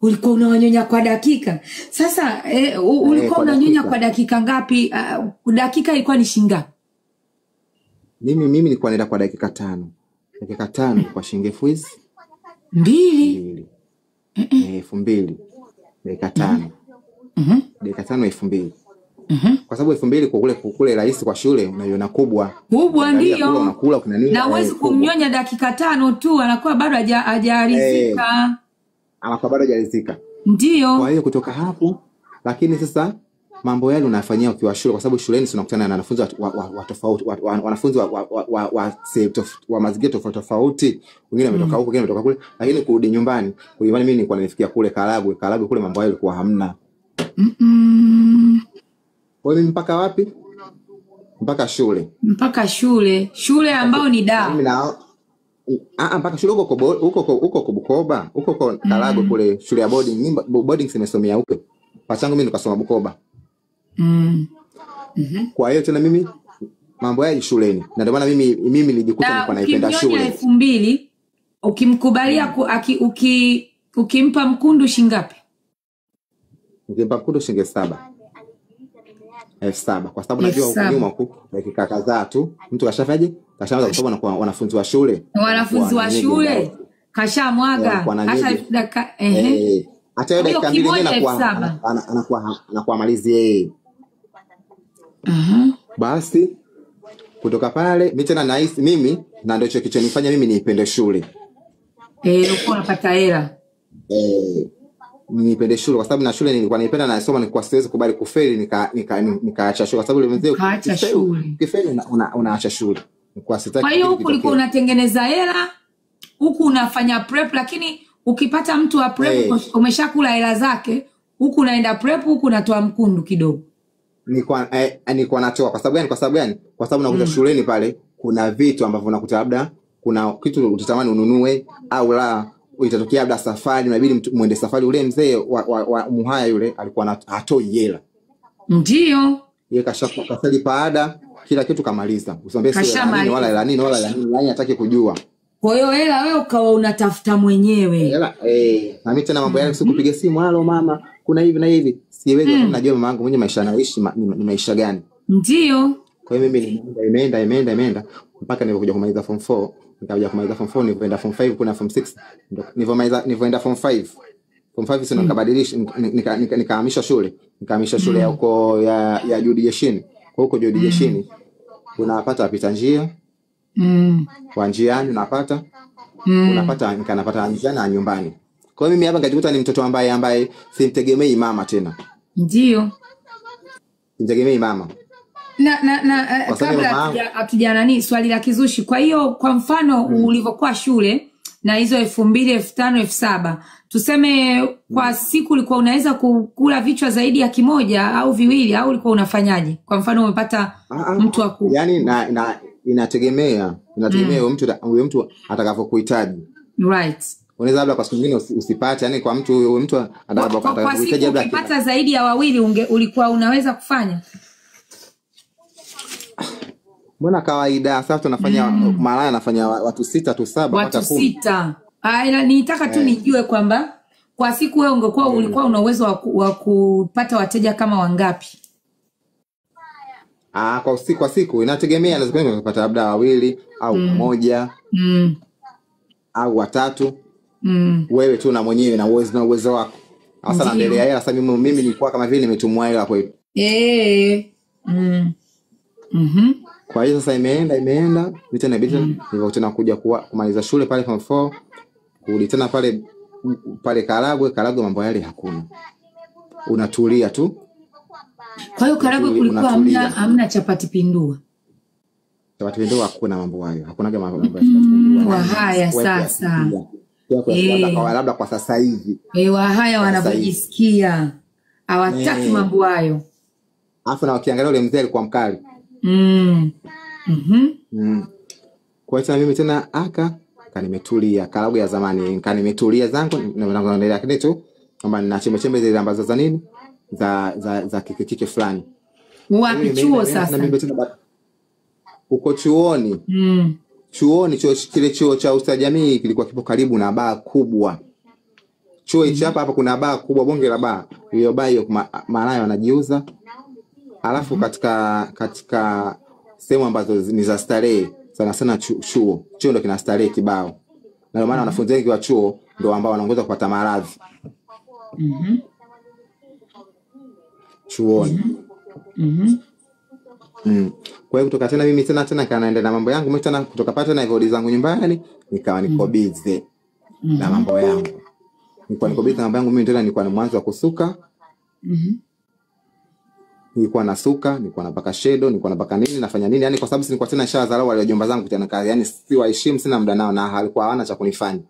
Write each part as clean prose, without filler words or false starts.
Ulikuwa unawanyonya kwa dakika. Sasa ulikuwa unanyonya kwa dakika ngapi? Dakika ilikuwa ni shilingi? Mimi nilikuwa naenda kwa dakika 5. Dakika 5 kwa shilingi 2,000. 2,000. Dakika 5. Dakika 5 2,000. Kwa sababu 2,000 kwa kule rahisi kwa shule unaiona kubwa. Kubwa ndio. Unakula kuna nini? Na uwezi kumnyonya dakika 5 tu, anakuwa bado hajaridhika. Anakuwa bado hajaridhika. Ndio. Kwa hiyo kutoka hapo, lakini sasa mambo yale unafanyia ukiwa shule, kwa sababu shuleni tunakutana na wanafunzi wa tofauti, wanafunzi wa mazingira tofauti, wengine wametoka huko, wengine wametoka kule, lakini kurudi nyumbani mimi nilikuwa nafikia kule Karagwe kule mambo yale yalikuwa hamna. Kwa hiyo mpaka wapi? Mpaka shule. Mpaka shule ambao ni mpaka shule huko Bukoba, huko Karagwe kule shule ya boarding nimesomea huko. Pachangu mimi nikasoma Bukoba. Kwa hiyo tena mimi mambo ya shuleni. Na ndio maana mimi nilijikuta nilikuwa naipenda shule. 2,000 ukimkubalia ukimpa mkundu shingapi? Nikimpa mkundu shilingi 7,000. Kwa sababu najua huko nyuma huko dakika kadhaa tu mtu kashafaje? Kashaanza kusoma na wanafunzi wa shule. Wanafunzi wa shule kashamwaga hata dakika hata hiyo dakika 2 anakuwa malizi yeye. Basi kutoka pale mimi tena nahisi mimi na ndio kilichonifanya mimi niipende shule. Uko unapata hela. Nipende shule kwa sababu na shule nilikuwa naipenda na nasoma, nilikuwa siwezi kubali kufeli nikaacha shule kwa sababu ile mzee ukifeli unaacha shule. Nilikuwa sitaki. Kwa hiyo huko ulikuwa unatengeneza hela, huku unafanya prep, lakini ukipata mtu wa prep umeshakula hela zake, huku unaenda prep, huku unatoa mkundu kidogo. Nilikuwa natoa kwa sababu gani? Kwa sababu nakuta shuleni pale kuna vitu ambavyo unakuta labda kuna kitu utatamani ununue au la itatokea labda safari inabidi muende safari. Ule mzee wa Muhaya yule alikuwa hatoi hela. Ndio. Yeye kashafali paada kila kitu kamaliza. Usiambie sio wala nini yani hataki kujua. Kwa hiyo hela wewe ukawa unatafuta mwenyewe. Hela na mimi tena mambo yale sikupiga simu, halo mama kuna hivi na hivi. Siwezi najua mama yangu mwenyewe maisha anaishi ni maisha gani. Ndio. Kwa hiyo mimi imeenda mpaka nilipokuja kumaliza form 4. Nikaja kumaliza form 4 nilipoenda form 5 kuna form 6. Nilipoenda form 5. Form 5 sio nikabadilisha nikahamisha shule. Nikahamisha shule ya huko ya Judy Jeshini. Kwa huko Judy Jeshini unapata apita njia. Kwa njiani unapata nikanapata njiani na nyumbani. Kwa hiyo mimi hapa nikajikuta ni mtoto ambaye simtegemei mama tena. Ndio. Simtegemei mama. Kabla hatujana swali la kizushi. Kwa hiyo kwa mfano ulivyokuwa shule na hizo 2,000, 5,000, 7,000, tuseme kwa siku ulikuwa unaweza kukula vichwa zaidi ya kimoja au viwili, au ulikuwa unafanyaje? Kwa mfano umepata mtu wa yani inategemea huyo mtu atakavyokuhitaji. Right. Unaweza labda kwa siku nyingine usipate, yani kwa mtu atakavyokuhitaji labda ukipata zaidi ya wawili ulikuwa unaweza kufanya. Mbona kawaida sasa tunafanya malaya anafanya watu 6 tu 7 mpaka 10. Nitaka tu nijue kwamba kwa siku wewe ulikuwa una uwezo wa kupata wateja kama wangapi? Kwa siku inategemea, lazima kupata labda wawili au mmoja au watatu. Wewe tu na mwenyewe na uwezo wako. Sasa naendelea hela sasa mimi nilikuwa kama vile nimetumwa hela kwa hiyo. Kwa hiyo sasa imeenda tena nilivyo tena kuja kumaliza shule pale form 4, kurudi tena pale Karagwe mambo yale hakuna. Unatulia tu. Kwa hiyo Karagwe kulikuwa hamna chapati pindua. Chapati pindua hakuna mambo hayo. Hakuna kama mambo ya chapati pindua. Haya sasa. Labda kwa sasa hivi. Haya wanapojisikia hawataki mambo hayo. Alafu na wakiangalia ule mzee alikuwa mkali. Kwa hiyo mimi tena nimetulia Karagwe ya zamani, nimetulia zangu na naendelea kitu kwamba nina chembe zile ambazo za nini za kike fulani. Wapi chuo sasa? Uko chuoni. Chuoni kile chuo cha ustadi jamii kilikuwa kipo karibu na baa kubwa. Chuo hichi hapa kuna baa kubwa, bonge la baa. Hiyo baa hiyo maana wanajiuza. Alafu katika sehemu ambazo ni za starehe sana sana chuo ndio kina starehe kibao. Na ndio maana wanafunzi wengi wa chuo ndio ambao wanaongoza kupata maradhi. Chuoni. Kwa hiyo kutoka tena mimi tena kanaenda na mambo yangu, mimi tena kutoka pale na hivyo zangu nyumbani nikawa niko busy na mambo yangu. Nilikuwa niko busy na mambo yangu, mimi tena nilikuwa ni mwanzo wa kusuka. Nilikuwa nasuka, nilikuwa napaka shadow, nilikuwa napaka nini, nafanya nini, yani kwa sababu nilikuwa tena nishadharau wale wajomba zangu tena kazi, yani si waheshimu, sina muda nao na halikuwa hawana cha kunifanya.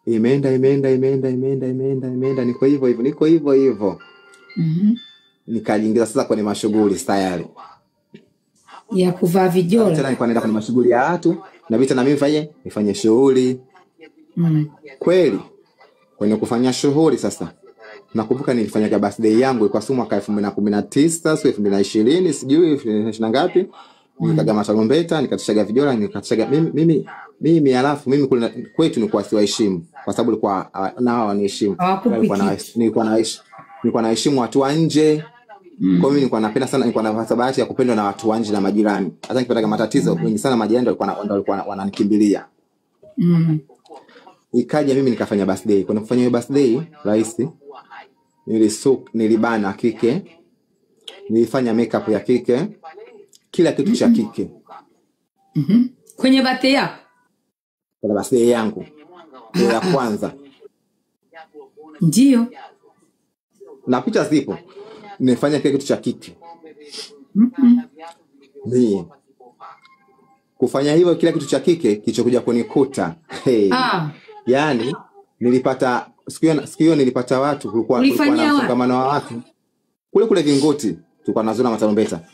Imeenda niko hivyo. Nikajiingiza sasa kwenye mashughuli tayari ya kuvaa vijola. Tena nilikuwa naenda kwenye mashughuli ya watu, na vitu na mimi nifanye shughuli. Kweli kwenye kufanya shughuli sasa. Nakumbuka nilifanya birthday yangu ilikuwa mwaka 2019, sio 2020, sijui 2020 ngapi. Nikaga matarumbeta, nikatishaga vijola, nikatishaga mimi alafu mimi kwetu nilikuwa siwaheshimu kwa sababu nilikuwa nao waniheshimu. Nilikuwa naheshimu watu wa nje. Kwa mimi nilikuwa napenda sana, nilikuwa na sababu ya kupendwa na watu wa nje na majirani. Hata nikipata matatizo wengi sana majirani walikuwa wananikimbilia. Ikaja mimi nikafanya birthday. Kwa kufanya hiyo birthday rahisi, nilibana kike, nilifanya makeup ya kike, kila kitu cha kike. Kwenye birthday yako? Kwenye birthday yangu ya kwanza. Ndio. Na picha zipo. Nilifanya kile kitu cha kike. Kufanya hivyo kila kitu cha kike kilichokuja kunikuta. Yaani nilipata siku hiyo nilipata watu, kulikuwa na msongamano wa watu. Kule Vingoti tulikuwa tunazona matarumbeta.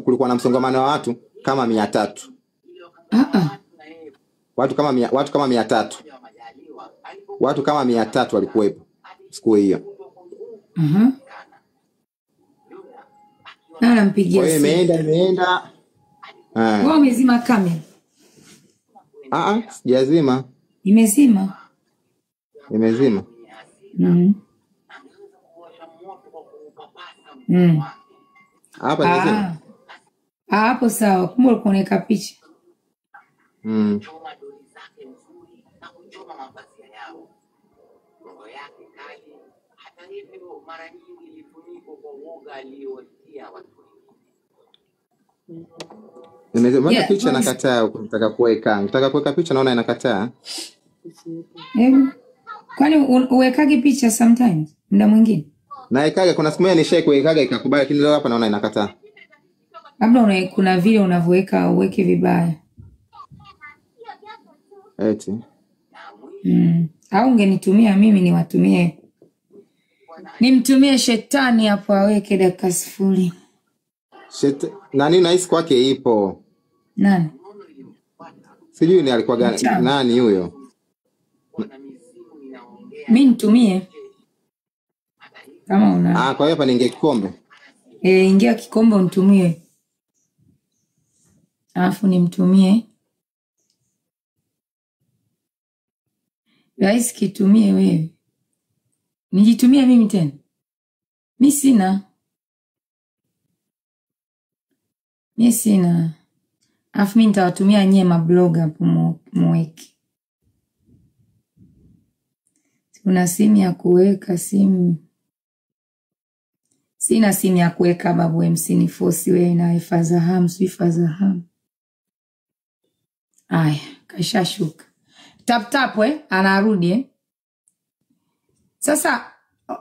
Kulikuwa na msongamano wa watu kama 300. Watu kama 300. Watu kama 300 walikuwepo siku hiyo. Na nampigia simu. Imeenda. Wewe umezima kamera? Sijazima. Imezima. Hapa nimezima. Hapo sawa. Kumbe ulikuwa unaweka picha. Nimezima picha nakataa kutaka kuweka. Nataka kuweka picha naona inakataa. Kwani uwekage picha sometimes muda mwingine? Naikaga kuna siku moja nishaye kuwekaga ikakubali, lakini leo hapa naona inakataa. Labda kuna vile unavyoweka uweke vibaya. Eti. Au ungenitumia mimi niwatumie. Nimtumie shetani hapo aweke dakika 0. Nani nahisi kwake ipo? Nani? Sijui ni alikuwa gani nani huyo? Mimi nitumie. Kama una. Kwa hiyo hapa niingie kikombe. Ingia kikombe unitumie. Alafu nimtumie. Rais kitumie wewe. Nijitumie mimi tena. Mimi sina. Alafu mimi nitawatumia nyie mabloga hapo mweke. Una simu ya kuweka simu? Sina simu ya kuweka babu, MC ni force wewe na Fazaham. Aya, kashashuka. Tap anarudi Sasa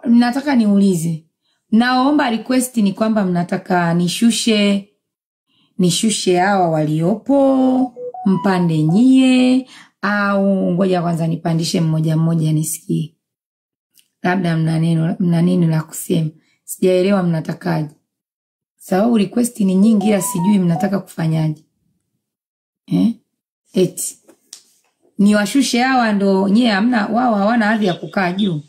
nataka niulize. Naomba request ni kwamba mnataka nishushe hawa waliopo, mpande nyie, au ngoja kwanza nipandishe mmoja nisikie. Labda mna neno la kusema. Sijaelewa mnatakaje. Sababu request ni nyingi ila sijui mnataka kufanyaje. Eti niwashushe hawa ndo nyie hamna, wao hawana hadhi ya kukaa juu.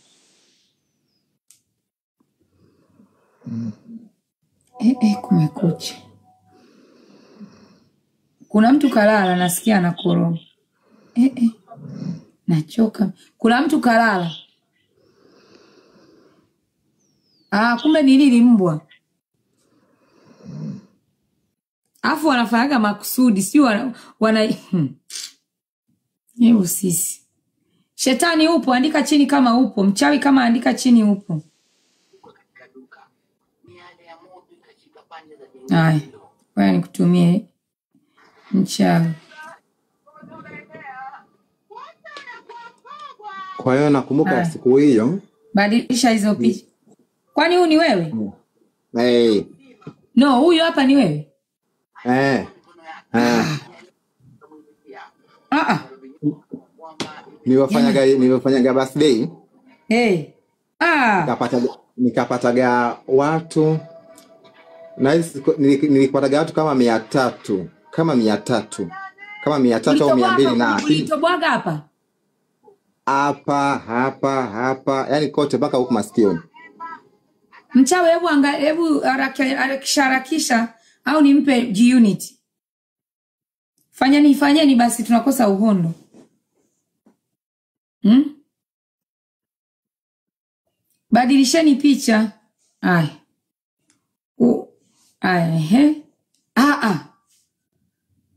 Kumekucha. Kuna mtu kalala nasikia anakoroma. Nachoka. Kuna mtu kalala. Kumbe ni lili mbwa. Afu wanafanyaga makusudi, si wana Hebu sisi. Shetani upo, andika chini kama upo. Mchawi kama andika chini upo. Haya, wewe nikutumie mchawi. Kwa hiyo nakumbuka siku hiyo. Badilisha hizo picha. Kwani huyu ni wewe? No, huyu hapa ni wewe. Nilifanyaga birthday. Nikapataga watu. Na nilipataga watu kama 300. Kama 300 au 200 na. Ulitobwaga hapa? Hapa. Yaani kote mpaka huko masikioni. Mchawi hebu harakisha au nimpe G-Unit. Fanyeni basi tunakosa uhondo. Badilisheni picha.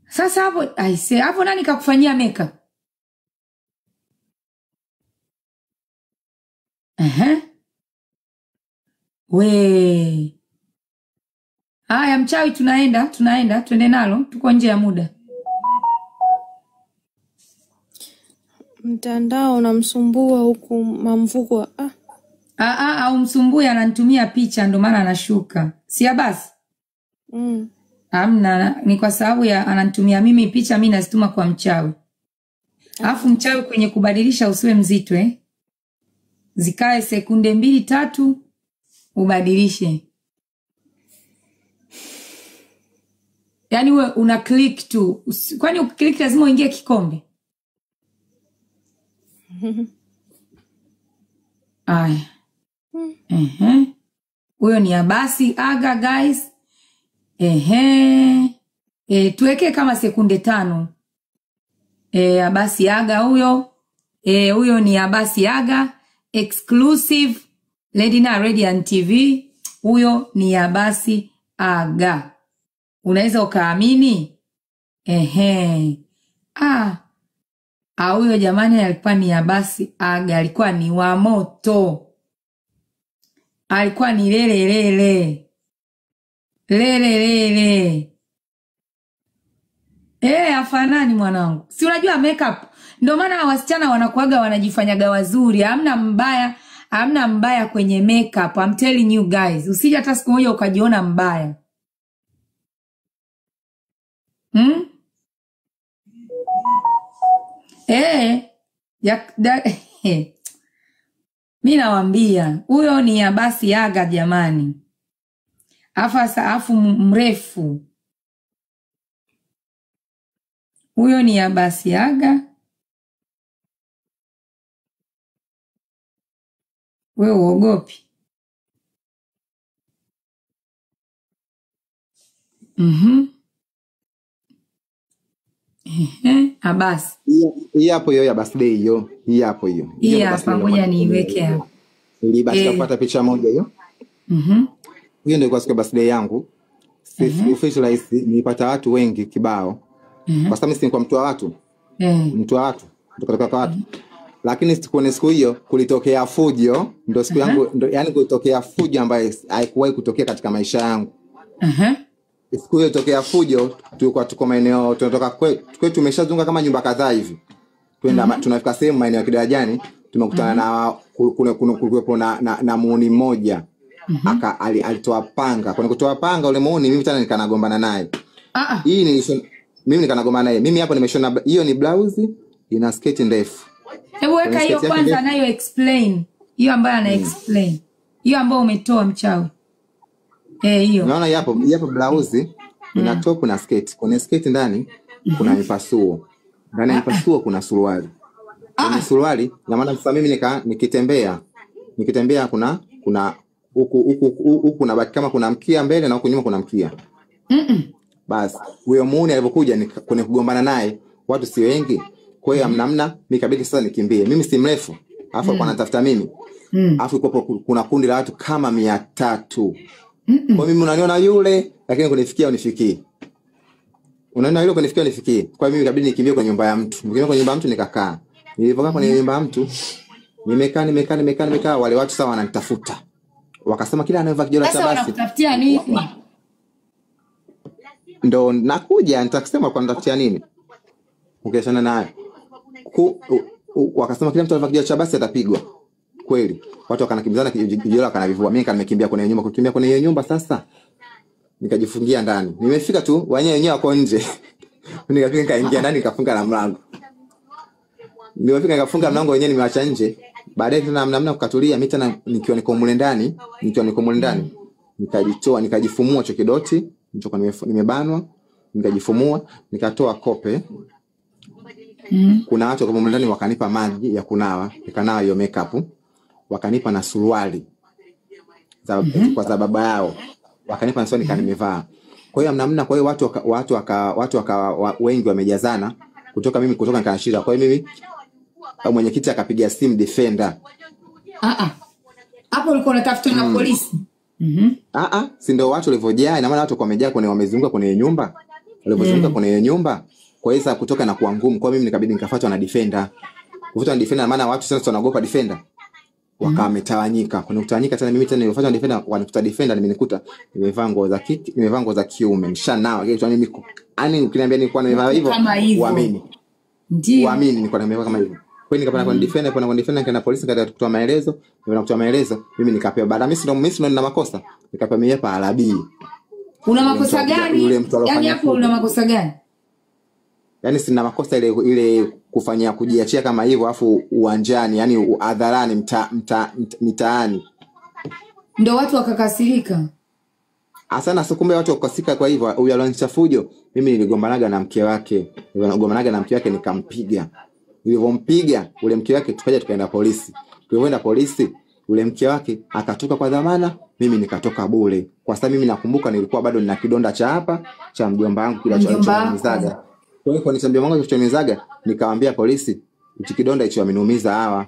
Sasa hapo nani kakufanyia makeup? We. Haya mchawi twende nalo, tuko nje ya muda. Mtandao unamsumbua huku Mamvugwa. Au msumbui, ananitumia picha ndo maana anashuka. Si basi? Hamna, ni kwa sababu ananitumia mimi picha, mimi nazituma kwa mchawi. Alafu mchawi kwenye kubadilisha usiwe mzito Zikae sekunde 2-3 ubadilishe. Yaani wewe una click tu. Kwani ukiklik lazima uingie kikombe? Huyo ni Abasi Aga guys. Tuweke kama sekunde 5. Abasi Aga huyo. Huyo ni Abasi Aga exclusive Ledina Radiant TV. Huyo ni Abasi Aga. Unaweza ukaamini? Huyo jamani alikuwa ni Abasi Aga, alikuwa ni wa moto. Alikuwa ni lele. Afanani mwanangu. Si unajua makeup. Ndio maana wasichana wanakuaga wanajifanyaga wazuri. Hamna mbaya kwenye makeup. I'm telling you guys. Usije hata siku moja ukajiona mbaya. Mimi nawaambia, huyo ni Abasi Aga jamani. Afu mrefu. Huyo ni Abasi Aga. Wewe uogopi? Abasi. Hii hapo hiyo ya birthday hiyo. Hii hapo hiyo. Hii hapa ngoja niiweke hapo. Nilibaki kupata picha moja hiyo. Hiyo ndio kwa siku birthday yangu. Officialize nilipata watu wengi kibao. Kwa sababu mimi si kwa mtu wa watu. Mtu wa watu. Kutoka kwa watu. Lakini siku hiyo kulitokea fujo, ndio siku yangu, yani kulitokea fujo ambayo haikuwahi kutokea katika maisha yangu. Siku hiyo ilitokea fujo, tulikuwa tuko maeneo tunatoka kwetu tumeshazunga kama nyumba kadhaa hivi. Tunafika sehemu maeneo ya Kidarajani, tumekutana na kulikuwa na muuni mmoja. Alitoa panga. Kwa kutoa panga ule muuni mimi tena nikanagombana naye. Mimi nikanagombana naye. Mimi hapo nimeshona hiyo ni blouse ina sketi ndefu. Hebu weka hiyo kwanza nayo explain. Hiyo ambayo ana explain. Hiyo ambayo umetoa mchawi. Hiyo. Unaona hapo blouse ina top na sketi. Kuna sketi ndani kuna mipasuo. Ndani ya mipasuo kuna suruali. Kwenye suruali na maana sasa mimi nikitembea kuna huku na baki kama kuna mkia mbele na huku nyuma kuna mkia. Basi huyo muuni alipokuja kwenye kugombana naye, watu si wengi. Kwa hiyo namna nikabidi sasa nikimbie. Mimi si mrefu. Alafu kwa natafuta mimi. Alafu kuna kundi la watu kama 300. Kwa mimi unaniona yule lakini kunifikia unifikii. Unaona yule kunifikia unifikii. Kwa mimi ikabidi nikimbie kwenye nyumba ya mtu. Nikimbia kwenye nyumba ya mtu nikakaa. Nilipokaa kwenye nyumba ya mtu nimekaa wale watu sawa wananitafuta. Wakasema kila anayevaa kijola cha basi. Sasa wanakutafutia nini? Ndo nakuja nitakusema kwa nitafutia nini. Ukiachana nayo. Wakasema kila mtu anavaa kijola cha basi atapigwa. Kweli. Watu wakanakimbizana kijola wakanavivua. Mimi nimekimbia kwenye nyumba, kukimbia kwenye nyumba sasa. Nikajifungia ndani. Nimefika tu wenyewe wako nje. Nikaingia ndani nikafunga na mlango. Nilipofika nikafunga mlango wenyewe nimeacha nje. Baadaye tena namna kukatulia mimi tena nikiwa niko mule ndani, nikajitoa nikajifumua hicho kidoti, nilichokuwa nimebanwa, nikajifumua, nikatoa kope. Kuna watu kwa mule ndani wakanipa maji ya kunawa, nikanawa hiyo makeup, wakanipa na suruali kwa sababu yao. Wakanipa na suruali nimevaa. Kwa hiyo namna kwa hiyo watu wengi wamejazana kutoka nikashida. Kwa hiyo mimi mwenyekiti akapiga simu defender. Hapo ulikuwa unatafuta na polisi. Si ndio watu walivyojaa, ina maana watu wamejaa kwenye wamezunguka kwenye nyumba. Walivyozunguka kwenye nyumba, kwa hiyo kutoka na kuwa ngumu. Kwa mimi nikabidi nikafuatwa na defender. Kufuatwa na defender maana watu sasa wanaogopa defender. Wakametawanyika. Kuna kutawanyika tena mimi tena nilifuatwa na defender, wanikuta defender nimenikuta nimevaa nguo za kike, nimevaa nguo za kiume. Nishanao kitu yani miko. Yaani ukiniambia nilikuwa nimevaa hivyo, uamini. Ndio. Uamini nilikuwa nimevaa kama hivyo. Kwa hiyo nikapanda kwa defender nikaenda polisi nikaenda kutoa maelezo, mimi nikapewa baada mimi ndo nina makosa, nikapewa mimi hapa alabii. Una makosa gani? Yaani hapo una makosa gani? Yaani sina makosa ile kufanya kujiachia kama hivyo afu uwanjani, yani hadharani mitaani. Ndio watu wakakasirika. Asana sikumbe watu wakasika. Kwa hivyo huyu alianzisha fujo, mimi niligombanaga na mke wake. Nikampiga. Nilipompiga ule mke wake tukaenda polisi. Tulipoenda polisi ule mke wake akatoka kwa dhamana, mimi nikatoka bure. Kwa sababu mimi nakumbuka nilikuwa bado nina kidonda cha hapa cha mjomba wangu kila cha mizaga. Kwa hiyo kwa mjomba wangu cha mizaga nikamwambia polisi hichi kidonda hicho ameniumiza hawa.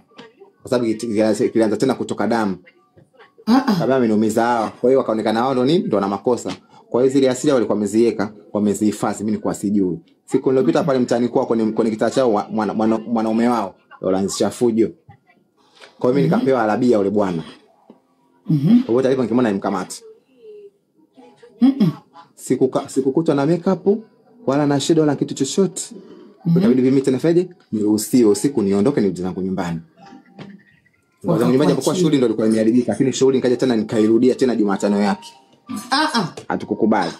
Kwa sababu kilianza tena kutoka damu. Kama ameniumiza hawa. Kwa hiyo wakaonekana hao ndo na makosa. Kwa hiyo zile asili walikuwa wamezihifadhi, mimi nilikuwa sijui. Siku nilipita pale mtaani kwao kwenye kitaa chao mwanaume wao walianzisha fujo. Kwa hiyo mimi nikapewa alabia yule bwana. Kwa hiyo talipo nikimwona nimkamata. Sikukutwa na makeup wala na shadow wala kitu chochote. Ikabidi mimi tena faje niruhusiwe usiku niondoke nirudi zangu nyumbani. Ndio nyumbani kwa shughuli ndio ilikuwa imeharibika, lakini shughuli nikaja tena nikairudia tena Jumatano yake. Hatukukubali.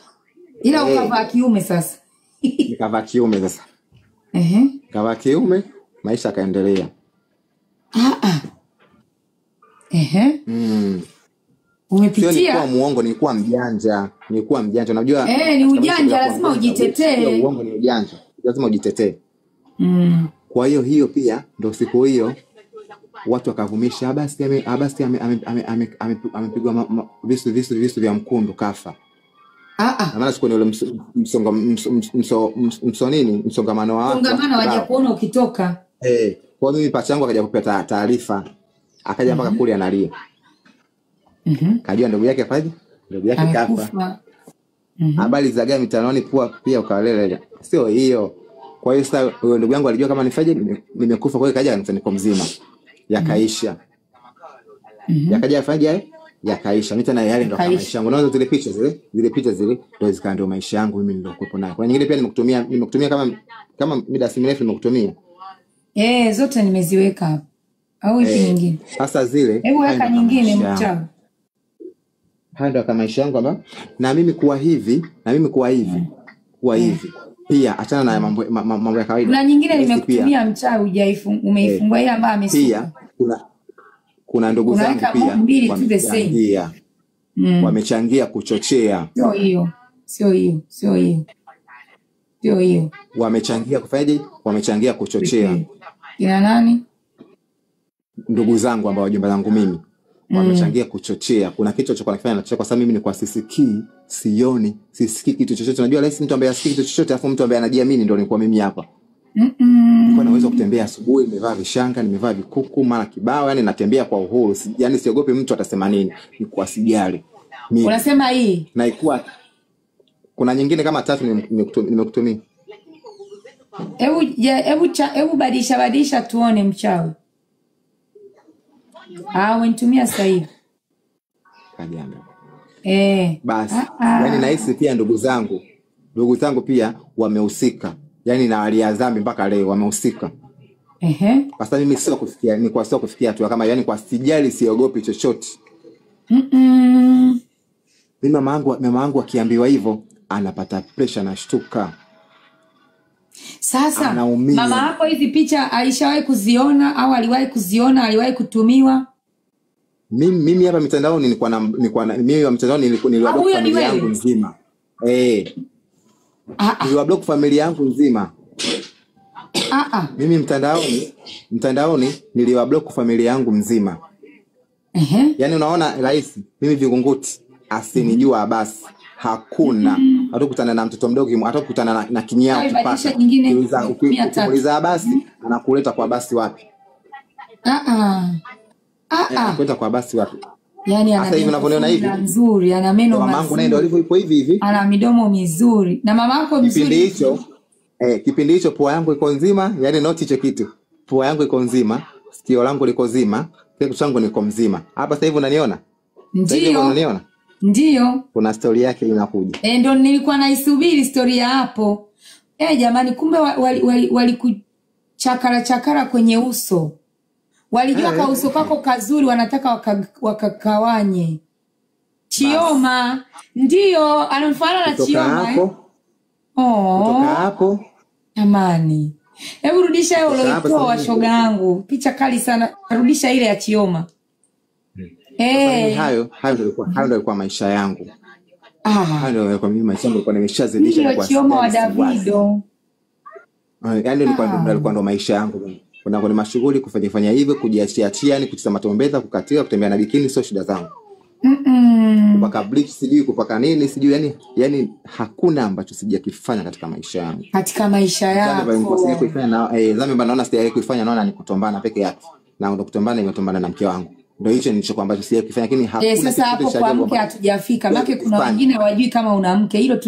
Ila ukavaa kiume sasa. Nikavaa kiume sasa. Nikavaa kiume, maisha yakaendelea. Umepitia. Sio nilikuwa muongo, nilikuwa mjanja. Unajua? Ni ujanja, lazima ujitetee. Uongo ni ujanja. Lazima ujitetee. Kwa hiyo pia ndio siku hiyo watu wakavumisha Abasi amepigwa visu vya mkundu kafa. Maana siku ni ule msongamano wa watu. Msongamano waje kuona ukitoka. Kwa mimi pacha yangu akaja kupata taarifa. Akaja mpaka kule analia. Kajua ndugu yake afaje? Ndugu yake kafa. Habari za gani mitanoni pia ukawalela. Sio hiyo. Kwa hiyo sasa huyo ndugu yangu alijua kama nifaje nimekufa, kwa hiyo kaja niko mzima. Yakaisha. Yakaja afaje? Yakaisha. Mimi tena yale ndo kama maisha yangu. Unaona zile picha zile ndo zikaandio maisha yangu mimi nilokuepo nayo. Kwa nyingine pia nimekutumia kama mida mirefu nimekutumia. Zote nimeziweka hapo. Au ipi nyingine? Sasa zile. Hebu weka nyingine mchao. Handa kama maisha yangu ama na mimi kuwa hivi, pia achana na mambo ya kawaida. Na nyingine nimekutumia mchao umeifungua ile ambayo amesema. Pia kuna ndugu zangu pia wamechangia kuchochea. Sio hiyo. Wamechangia kufanyaje? Wamechangia kuchochea. Ina nani? Ndugu zangu ambao wajomba zangu mimi wamechangia kuchochea. Kuna kitu chochote kinafanya nachochea kwa sababu mimi ni kwa sisikii kitu chochote. Unajua lazima mtu ambaye asikii kitu chochote afu mtu ambaye anajiamini ndio nilikuwa mimi hapa. Nilikuwa naweza kutembea asubuhi nimevaa vishanga, nimevaa vikuku, mara kibao, yani natembea kwa uhuru. Yani siogopi mtu atasema nini, ni kwa sijali. Unasema hii? Na ikuwa kuna nyingine kama 3 nimekutumia. Hebu badisha tuone mchawi. Wenitumia sasa hivi. Kajambe. Basi. Yani nahisi pia ndugu zangu pia wamehusika. Yani na walia dhambi mpaka leo wamehusika. Kwa sababu mimi sio kufikia, ni kwa sio kufikia tu kama yani kwa sijali, siogopi chochote. Mimi mama yangu akiambiwa hivyo anapata pressure na shtuka. Sasa mama yako hizi picha alishawahi kuziona au aliwahi kuziona, aliwahi kutumiwa? Mimi hapa mitandaoni nilikuwa mtandaoni niliwablock familia yangu nzima. Niliwablock familia yangu nzima. Mimi mtandaoni niliwablock familia yangu nzima. Yani unaona rahisi, mimi Vingunguti asinijua basi hakuna. Hatukutana na mtoto mdogo, hatukutana na kinyao kipata. Ukiuliza basi anakuleta kwa basi wapi? Anakuleta kwa basi wapi? Yani sasa hivi unavyoniona hivi nzuri, ana meno mazuri. Mamangu naye ndio alivyo ipo hivi. Ana midomo mizuri. Na mama yako mzuri. Kipindi hicho pua yangu iko nzima, yani not hicho kitu. Pua yangu iko nzima, sikio langu liko nzima, kichwa changu niko mzima. Hapa sasa hivi unaniona? Ndio. Unaniona? Ndio. Kuna story yake inakuja. Ndio nilikuwa naisubiri story ya hapo. Jamani, kumbe walikuchakara kwenye uso. Walijua ka uso kako kazuri, wanataka wakakawanye. Chioma ndio anamfanana na Chioma. Kutoka hapo. Jamani. Hebu rudisha hiyo uloitoa shoga yangu. Picha kali sana. Rudisha ile ya Chioma. Hayo ndio ilikuwa maisha yangu. Hayo ndio ilikuwa mimi maisha yangu, nilikuwa nimeshazidisha kwa Chioma wa Davido. Yaani nilikuwa ndo maisha yangu. Kuna mashughuli kufanya hivyo, kujiachia yani kucheza tombeza, kukatika, kutembea na bikini, sio shida zangu. Kupaka bleach sijui kupaka nini sijui, yani hakuna ambacho sijakifanya katika maisha yangu. Katika maisha yako. Dhambi naona sijawahi kuifanya, naona ni kutombana peke yake. Na ndo kutombana nimetombana na mke wangu. Ndio hicho nilichokuwa ambacho sijawahi kufanya, lakini hakuna. Sasa hapo kwa mke hatujafika. Maana kuna wengine hawajui kama una mke. Hilo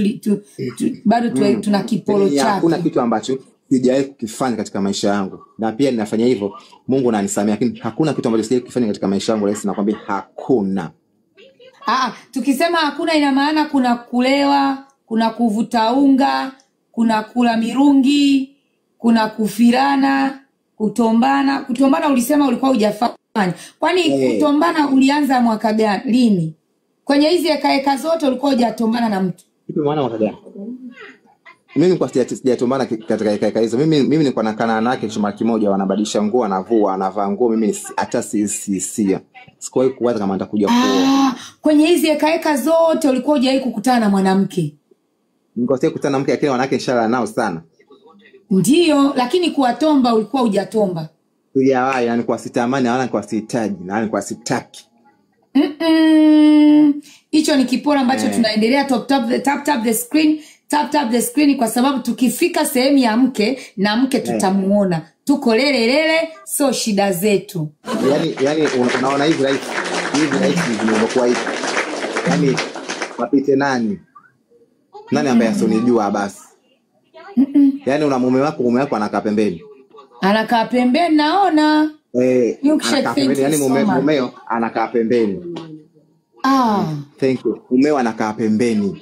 bado tuna kipolo chake. Hakuna kitu ambacho sijawahi kukifanya katika maisha yangu. Na pia ninafanya hivyo, Mungu ananisamea, lakini hakuna kitu ambacho sijawahi kufanya katika maisha yangu. Leo nakwambia hakuna. Tukisema hakuna ina maana kuna kulewa, kuna kuvuta unga, kuna kula mirungi, kuna kufirana, kutombana. Kutombana ulisema ulikuwa hujafanya. Kwani kutombana ulianza mwaka gani? Lini? Kwenye hizi eka zote ulikuwa hujatombana na mtu? Ipi maana mwaka gani? Mimi kwa sijatombana katika eka hizo. Mimi nilikuwa nakana nake chuma kimoja, wanabadilisha nguo, anavaa nguo, mimi hata sikuwahi kuwaza kama nitakuja kuoa. Kwenye hizi eka zote ulikuwa hujawahi kukutana na mwanamke? Nilikuwa kukutana na mke, lakini wanawake inshallah nao sana. Ndio, lakini kuwatomba ulikuwa hujatomba. Sijawahi, yani kwa sitamani, wala kwa sihitaji, na kwa sitaki. Hicho ni kipora ambacho tunaendelea tap the screen. Tap the screen kwa sababu tukifika sehemu ya mke na mke tutamuona. Tuko lele so shida zetu. Yani unaona hivi right nimekuwa hivi. Yani wapite nani ambaye asionijua basi. Yani una mume wako anakaa pembeni. Anakaa pembeni naona. Yani mumeo anakaa pembeni. Thank you. Mumeo anakaa pembeni.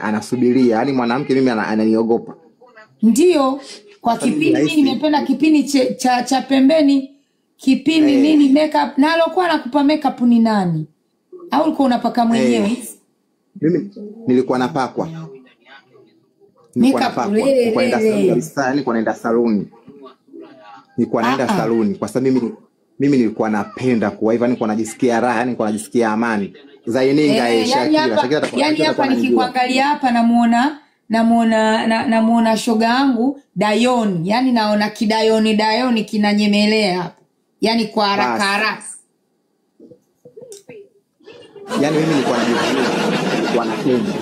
Anasubiria. Yani mwanamke mimi ananiogopa. Ndio. Kwa kipindi mimi nimependa kipindi cha pembeni. Kipindi nini makeup. Na alokuwa anakupa makeup ni nani? Au ulikuwa unapaka mwenyewe? Mimi nilikuwa napakwa. Nilikuwa naenda saluni. Nilikuwa naenda saluni kwa sababu mimi nilikuwa napenda kwa hivyo nilikuwa najisikia raha, yani nilikuwa najisikia amani. Zaininga Shakira. Yani hapa nikikuangalia hapa namuona shoga yangu Dayon. Yani naona kidayoni kinanyemelea hapa. Yani kwa haraka. Yani mimi nilikuwa najivunia, nilikuwa napenda.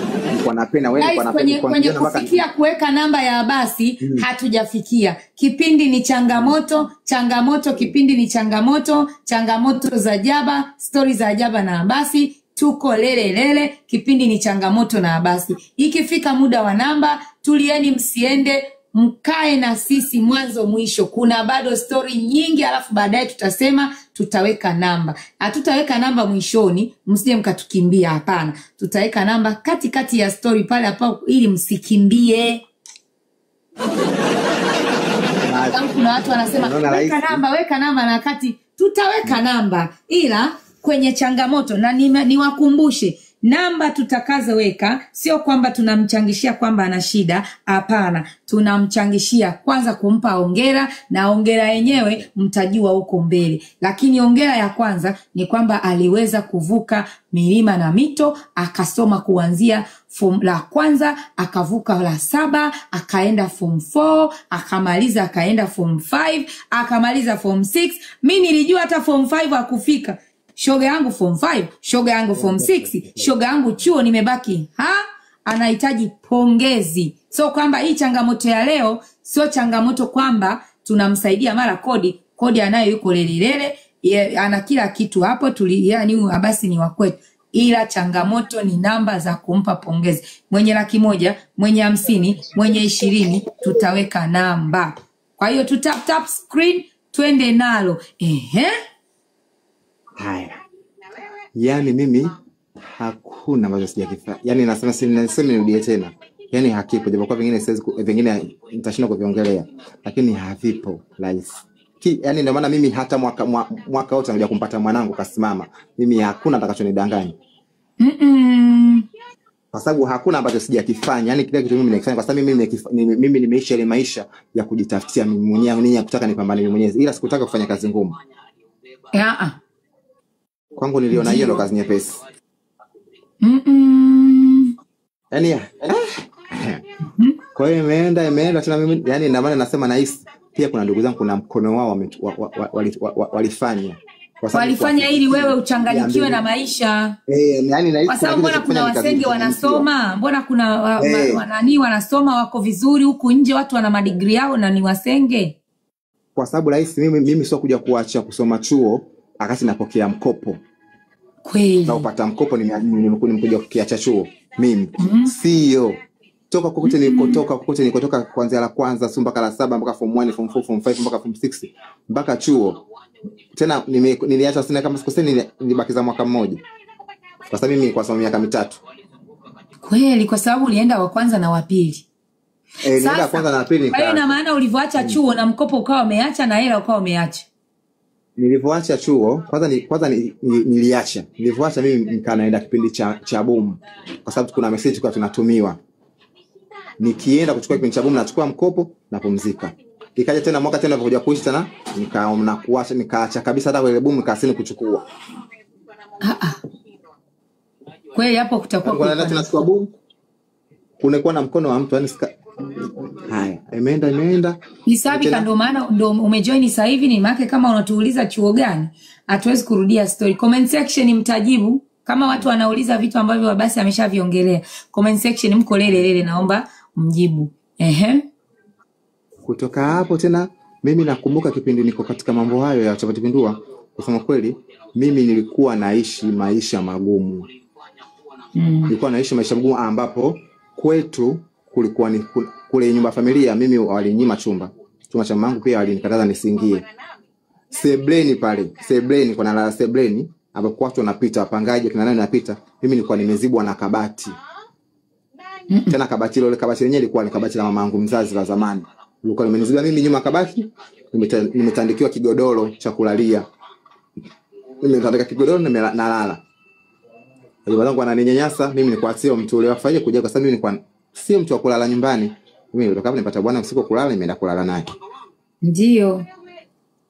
nilikuwa napenda wewe nilikuwa napenda kwenye kufikia kuweka namba ya basi hatujafikia. Kipindi ni changamoto, kipindi ni changamoto za Jaba, stories za Jaba na basi, tuko lele, kipindi ni changamoto na basi. Ikifika muda wa namba, tulieni msiende, mkae na sisi mwanzo mwisho. Kuna bado story nyingi, alafu baadaye tutasema tutaweka namba. Hatutaweka namba mwishoni, msije mkatukimbia, hapana. Tutaweka namba katikati ya story pale hapo ili msikimbie. Kuna watu wanasema weka namba na kati tutaweka namba, ila kwenye changamoto. Na niwakumbushe namba tutakazoweka sio kwamba tunamchangishia kwamba ana shida, hapana. Tunamchangishia kwanza kumpa hongera, na hongera yenyewe mtajua huko mbele. Lakini hongera ya kwanza ni kwamba aliweza kuvuka milima na mito, akasoma kuanzia form la kwanza, akavuka la 7, akaenda form 4, akamaliza akaenda form 5, akamaliza form 6. Mimi nilijua hata form 5 hakufika. Shoga yangu form 5, shoga yangu form 6, shoga yangu chuo nimebaki. Anahitaji pongezi. So kwamba hii changamoto ya leo sio changamoto kwamba tunamsaidia mara kodi anayo yuko lelelele, ana kila kitu hapo, yani basi ni wakwetu. Ila changamoto ni namba za kumpa pongezi. Mwenye 100,000, mwenye 50, mwenye 20, tutaweka namba. Kwa hiyo tap screen twende nalo. Haya. Yani mimi hakuna ambacho sijakifanya. Yani nasema nirudie tena. Yani hakipo, japokuwa vingine nitashinda kuviongelea, lakini havipo rais. Yani ndio maana mimi hata mwaka wote nakuja kumpata mwanangu kasimama. Mimi hakuna atakachonidanganya. Kwa sababu hakuna ambacho sijakifanya. Yani kile kitu mimi nimekifanya kwa sababu mimi nimeishi ile maisha ya kujitafutia mimi mwenyewe, nini ya kutaka nipambane mimi mwenyewe. Ila sikutaka kufanya kazi ngumu. Kwangu niliona hiyo ndo kazi nyepesi. Yani kwa hiyo imeenda tena mimi, yani na maana nasema nahisi pia kuna ndugu zangu kuna mkono wao walifanya. Walifanya ili wewe uchanganyikiwe na maisha. Yani nahisi kwa sababu mbona kuna wasenge wanasoma, mbona kuna wanani wanasoma wako vizuri huku nje, watu wana madigrii yao na ni wasenge. Kwa sababu rais mimi sio kuja kuacha kusoma chuo akati napokea mkopo. Kweli. Na upata mkopo nimekuja kukiacha chuo. Mimi sio toka kokote nilikotoka kuanzia la kwanza mpaka la 7 mpaka form 1 form 4 form 5 mpaka form 6 mpaka chuo. Tena niliacha sina kama sikoseni nilibakiza mwaka mmoja. Kwa sababu mimi kwa sababu miaka 3. Kweli, kwa sababu ulienda wa kwanza na wa pili. Nilienda kwanza na wa pili. Kwa hiyo ina maana ulivyoacha chuo na mkopo ukawa umeacha na hela ukawa umeacha. Nilivyoacha chuo kwanza niliacha. Nilivyoacha mimi nikanaenda kipindi cha boom. Kwa sababu kuna message kwa tunatumiwa. Nikienda kuchukua kipindi cha boom nachukua mkopo na pumzika. Ikaja tena mwaka tena nilipokuja kuishi tena nikaona kuacha, nikaacha kabisa hata ile boom nikasini kuchukua. Kweli hapo kutakuwa kwa tunachukua boom. Kunakuwa na mkono wa mtu yani haya imeenda hisabi ndo maana ndo umejoin sasa hivi. Ni maana kama unatuuliza chuo gani hatuwezi kurudia story. Comment section mtajibu kama watu wanauliza vitu ambavyo basi ameshaviongelea. Comment section mko lele naomba mjibu. Kutoka hapo tena mimi nakumbuka kipindi niko katika mambo hayo ya Chapati Pindua, kusema kweli mimi nilikuwa naishi maisha magumu. Nilikuwa naishi maisha magumu ambapo kwetu kulikuwa ni kule nyumba familia mimi walinyima chumba cha mamangu, pia walinikataza nisiingie sebleni pale. Sebleni kuna la sebleni ambapo watu wanapita wapangaji kina nani wanapita, mimi nilikuwa nimezibwa na kabati. Tena kabati lenyewe lilikuwa ni kabati la mamangu mzazi la zamani. Nilikuwa nimeniziba mimi nyuma kabati, nimetandikiwa kigodoro cha kulalia. Nimetandika kigodoro nalala. Wajomba zangu wananinyanyasa, mimi nilikuwa sio mtu ule wafanye kuja kwa sababu mimi nilikuwa sio mtu wa kulala nyumbani. Mimi nilitoka hapa nipata bwana usiku kulala, nimeenda kulala naye. Ndio.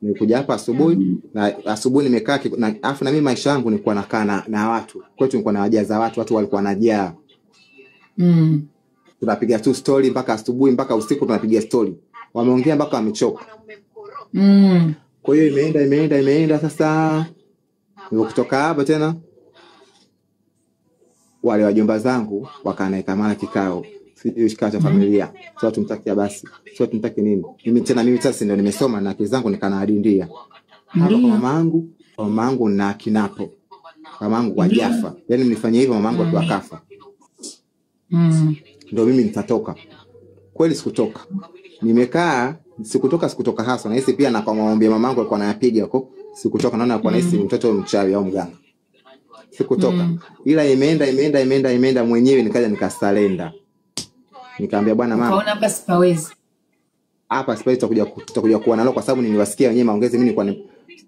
Nilikuja hapa asubuhi na asubuhi nimekaa na afu na mimi maisha yangu nilikuwa nakaa na watu. Kwetu nilikuwa nawajaza watu walikuwa wanajaa. Tunapiga tu story mpaka asubuhi mpaka usiku tunapiga story. Wameongea mpaka wamechoka. Kwa hiyo imeenda sasa. Nilipotoka hapa tena wale wajomba zangu wakanaeka mara kikao kikao cha familia. Sasa tumtakia basi. Sasa tumtaki nini? Mimi sasa ndio nimesoma na akili zangu nikanadindia. Hapa kwa mamangu na kinapo. Mamangu kwa Jafa. Yaani mnifanyia hivyo mamangu akiwa kafa. Ndio mimi nitatoka. Kweli sikutoka. Nimekaa sikutoka hasa na hisi pia na kwa maombi mamangu alikuwa anayapiga huko. Sikutoka naona alikuwa nahisi mtoto mchawi au mganga. Sikutoka. Ila imeenda mwenyewe nikaja nikasalenda. Nikaambia bwana mama. Unaona basi pawezi. Hapa sipai tutakuja kuwa nalo kwa sababu niliwasikia wenyewe maongezi mimi nilikuwa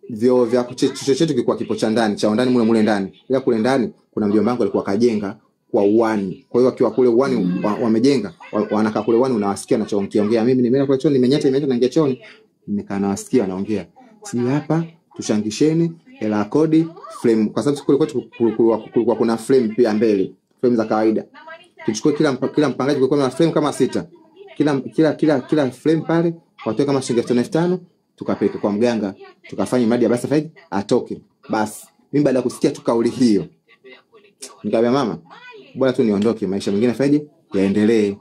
vyo vya chetu kilikuwa kipo cha ndani, cha ndani mule ndani. Ila kule ndani kuna mjomba wangu alikuwa kajenga kwa uani. Kwa hiyo akiwa kule uani wamejenga, wanakaa kule uani unawasikia anachoongea. Mimi nimeenda kule chooni nimenyata naingia chooni. Nikaa nawasikia wanaongea. Si hapa tushangisheni hela kodi frame kwa sababu kule kwetu kulikuwa kuna frame pia mbele. Frame za kawaida. Tuchukue kila mpangaji kulikuwa na frame kama 6. Kila frame pale watoe kama shilingi 5,000 tukapeleka kwa mganga tukafanya mradi ya basi faidi atoke. Basi mimi baada ya kusikia tu kauli hiyo nikamwambia mama bora tu niondoke maisha mengine faidi yaendelee.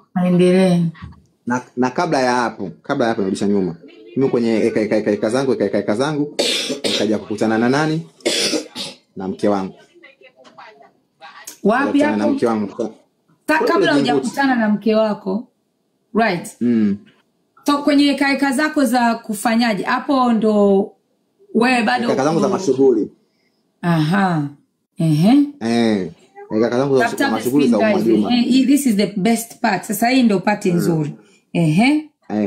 Na kabla ya hapo narudisha nyuma. Mimi kwenye eka zangu nikaja kukutana na nani? Na mke wangu. Wapi hapo? Na mke wangu. Kabla hujakutana na mke wako. Right. So kwenye eka zako za kufanyaje? Hapo ndo wewe bado eka zangu za mashughuli. Aha. Eka zangu za mashughuli za umwajuma. This is the best part. Sasa hii ndo part nzuri.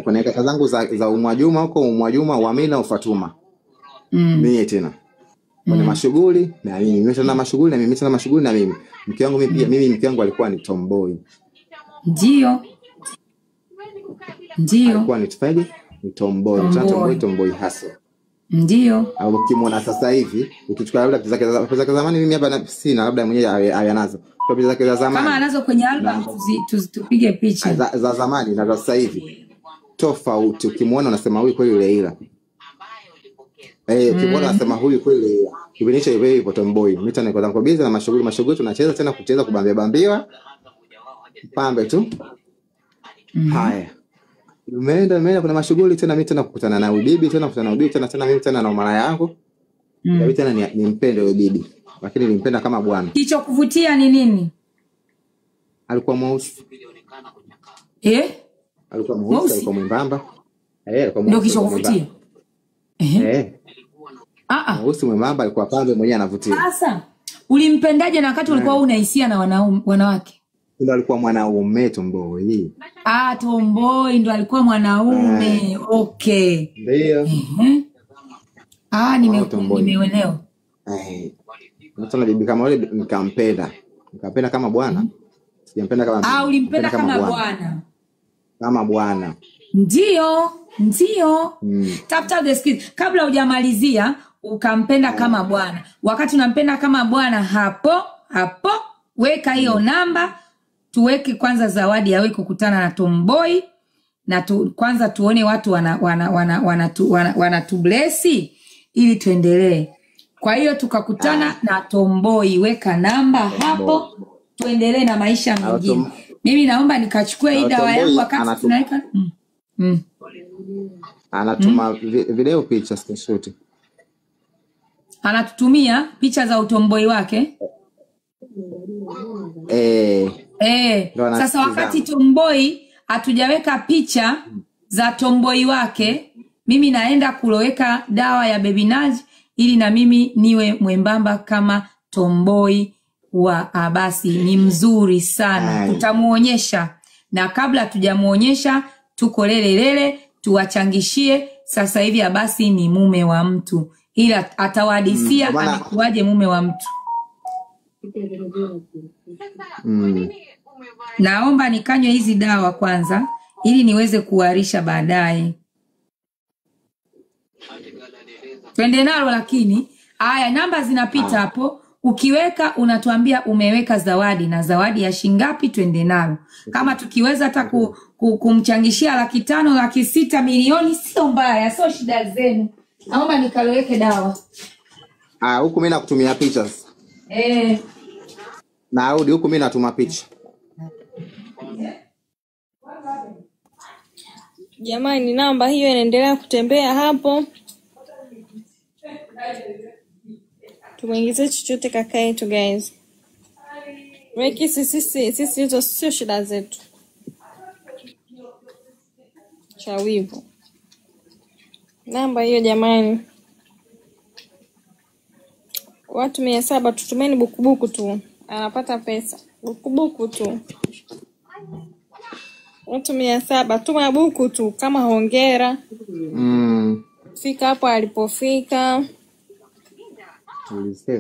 Kuna eka zangu za umwajuma huko umwajuma Uamina Ufatuma. Mimi tena. Kwenye mashughuli na mimi tena mashughuli na mimi tena mashughuli na mimi. Mke wangu mimi mke wangu alikuwa ni tomboy. Ndio. Alikuwa ni tufanye ni tomboy hasa. Ndio. Au ukimwona sasa hivi ukichukua labda pesa zake za zamani mimi hapa sina labda mwenyewe ayanazo. Kwa pesa zake za zamani. Kama anazo kwenye album tupige picha. Za zamani na za sasa hivi. Tofauti ukimwona unasema huyu kweli Leila. Ukimwona unasema huyu kweli Leila. Kibinisha hivyo tomboy. Mimi tena niko zangu busy na mashughuli tunacheza tena kucheza kubambiwa. Pambe tu. Haya. Umeenda kuna mashughuli tena mimi tena kukutana na bibi tena mimi tena na mara yangu. Bibi tena nimpende yule bibi. Lakini nilimpenda kama bwana. Kicho kuvutia ni nini? Alikuwa mweusi. Alikuwa mweusi, alikuwa mwembamba. Alikuwa ndio kicho kuvutia. Mweusi mwembamba alikuwa pambe mwenyewe anavutia. Sasa ulimpendaje na wakati ulikuwa una hisia na wanawake? Ndio alikuwa mwanaume tomboy. Tomboy ndo alikuwa mwanaume. Okay. Ndio. Nimeelewa. Nataka bibi kama yule nikampenda kama bwana. Sijampenda kama ulimpenda kama bwana. Kama bwana. Ndio. Tap the screen. Kabla hujamalizia ukampenda kama bwana. Wakati unampenda kama bwana hapo weka hiyo namba. Tuweke kwanza zawadi ya wewe kukutana na tomboy na kwanza tuone watu wanatublesi ili tuendelee. Kwa hiyo tukakutana na tomboy, weka namba hapo tuendelee na maisha mengine. Mimi naomba nikachukue hii dawa yangu wakati tunaweka anatuma video picha screenshot. Anatutumia picha za utomboi wake. Sasa wakati tomboi hatujaweka picha za tomboi wake, mimi naenda kuloweka dawa ya Baby Naj ili na mimi niwe mwembamba kama tomboi wa Abasi. Ni mzuri sana. Tutamuonyesha. Na kabla tujamuonyesha tuko lele tuwachangishie sasa hivi Abasi ni mume wa mtu. Ila atawadisia amekuaje mume wa mtu. Naomba nikanywe hizi dawa kwanza ili niweze kuharisha baadaye. Twende nalo lakini haya namba zinapita hapo. Ukiweka unatuambia umeweka zawadi na zawadi ya shingapi twende nalo. Kama tukiweza hata kumchangishia 500,000, 600,000, milioni sio mbaya, sio shida zenu. Naomba nikaloweke dawa. Huko mimi nakutumia pictures. Narudi huku mimi natuma picha. Jamani, namba hiyo inaendelea kutembea hapo. Tumuingize chochote kaka yetu guys. Weki sisi hizo sio shida zetu. Cha wivu. Namba hiyo jamani. Watu 700 tutumeni bukubuku tu. Anapata pesa. Bukubuku tu. Watu 700 tuma buku tu kama hongera. Fika hapo alipofika.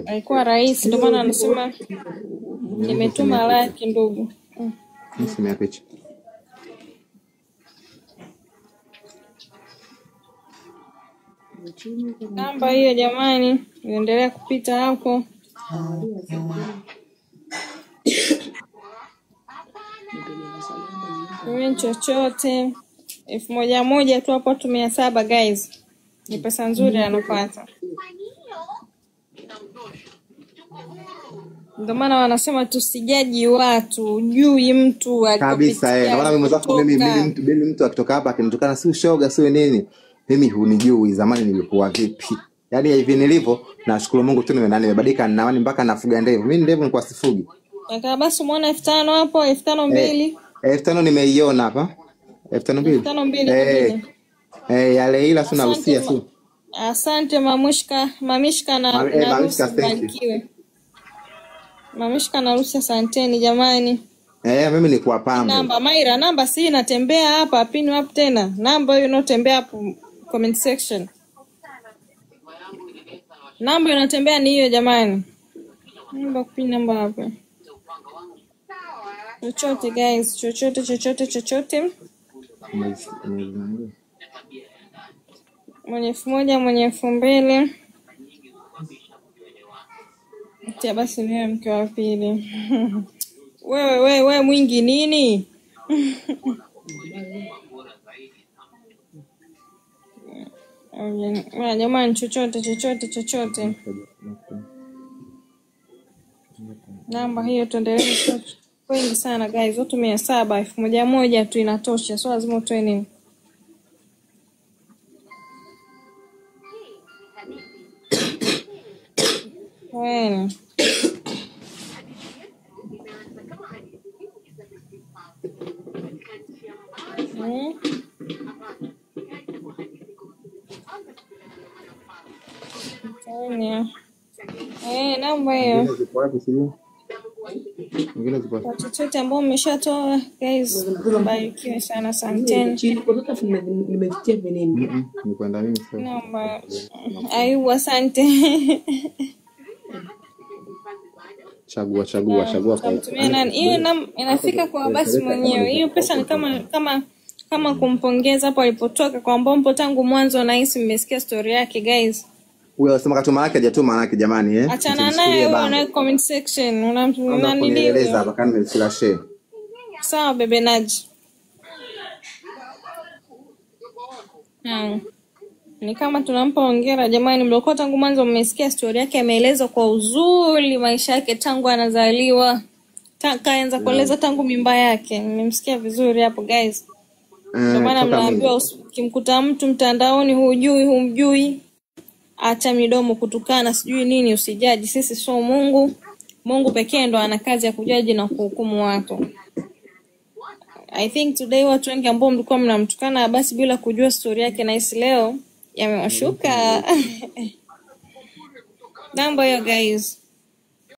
Alikuwa rais, ndio maana anasema nimetuma laki ndugu. Nisimea picha. Namba hiyo jamani, niendelea kupita hapo. Mimi chochote 1000 tu hapo 700 guys. Ni pesa nzuri anapata. Ndio maana wanasema tusijaji watu, jui mtu kabisa. Ndio maana mimi mtu akitoka hapa akinitukana si shoga si nini, mimi hunijui zamani nilikuwa vipi. Yaani hivi nilivyo nashukuru Mungu tu nimebadilika na mpaka nafuga ndevu. Mimi ndevu nilikuwa sifugi. Kaka basi umeona 5000 hapo 5002. 5000 nimeiona hapa. 5002. 5002. Yale ila sina usia tu. Asante mamishka na Mamishka na Rusia, asanteni jamani. Mimi ni kwa pambo. Namba Maira, namba si inatembea hapa, pin up tena. Namba hiyo inatembea hapo comment section. Namba inatembea ni hiyo jamani. Namba pin namba hapa. Chochote guys, chochote. Mwenye 1000, mwenye 2000. Tia basi niwe mke wa pili. Wewe mwingi nini? Jamani chochote. Namba hiyo tuendelee wengi sana guys. Watu 700, 1000 tu inatosha. So lazima utoe nini? Bueno. Namba hiyo. Chochote ambao umeshatoa guys, barikiwe sana, asanteni. Nimevitia veneni. Ni kwenda mimi sasa. Namba. Ayubu, asante. Chagua kwa hiyo inafika kwa basi mwenyewe. Hiyo pesa ni kama kumpongeza hapo alipotoka, kwa mbombo tangu mwanzo na hisi mmesikia story yake guys. Huyo anasema katuma yake hajatuma yake jamani Achana naye na comment section. Unanieleza hapa kana nimesila share. Sawa bebe Naji. Ni kama tunampa hongera jamani, mlikuwa tangu mwanzo mmesikia story yake, ameeleza kwa uzuri maisha yake tangu anazaliwa. Kaanza kueleza tangu mimba yake. Mmemsikia vizuri hapo guys. Ndio maana mnaambiwa ukimkuta mtu mtandaoni humjui, acha midomo kutukana sijui nini, usijaji. Sisi sio Mungu. Mungu pekee ndo ana kazi ya kujaji na kuhukumu watu. I think today watu wengi ambao mlikuwa mnamtukana basi bila kujua story yake na hisi leo yamewashuka. Namba hiyo guys.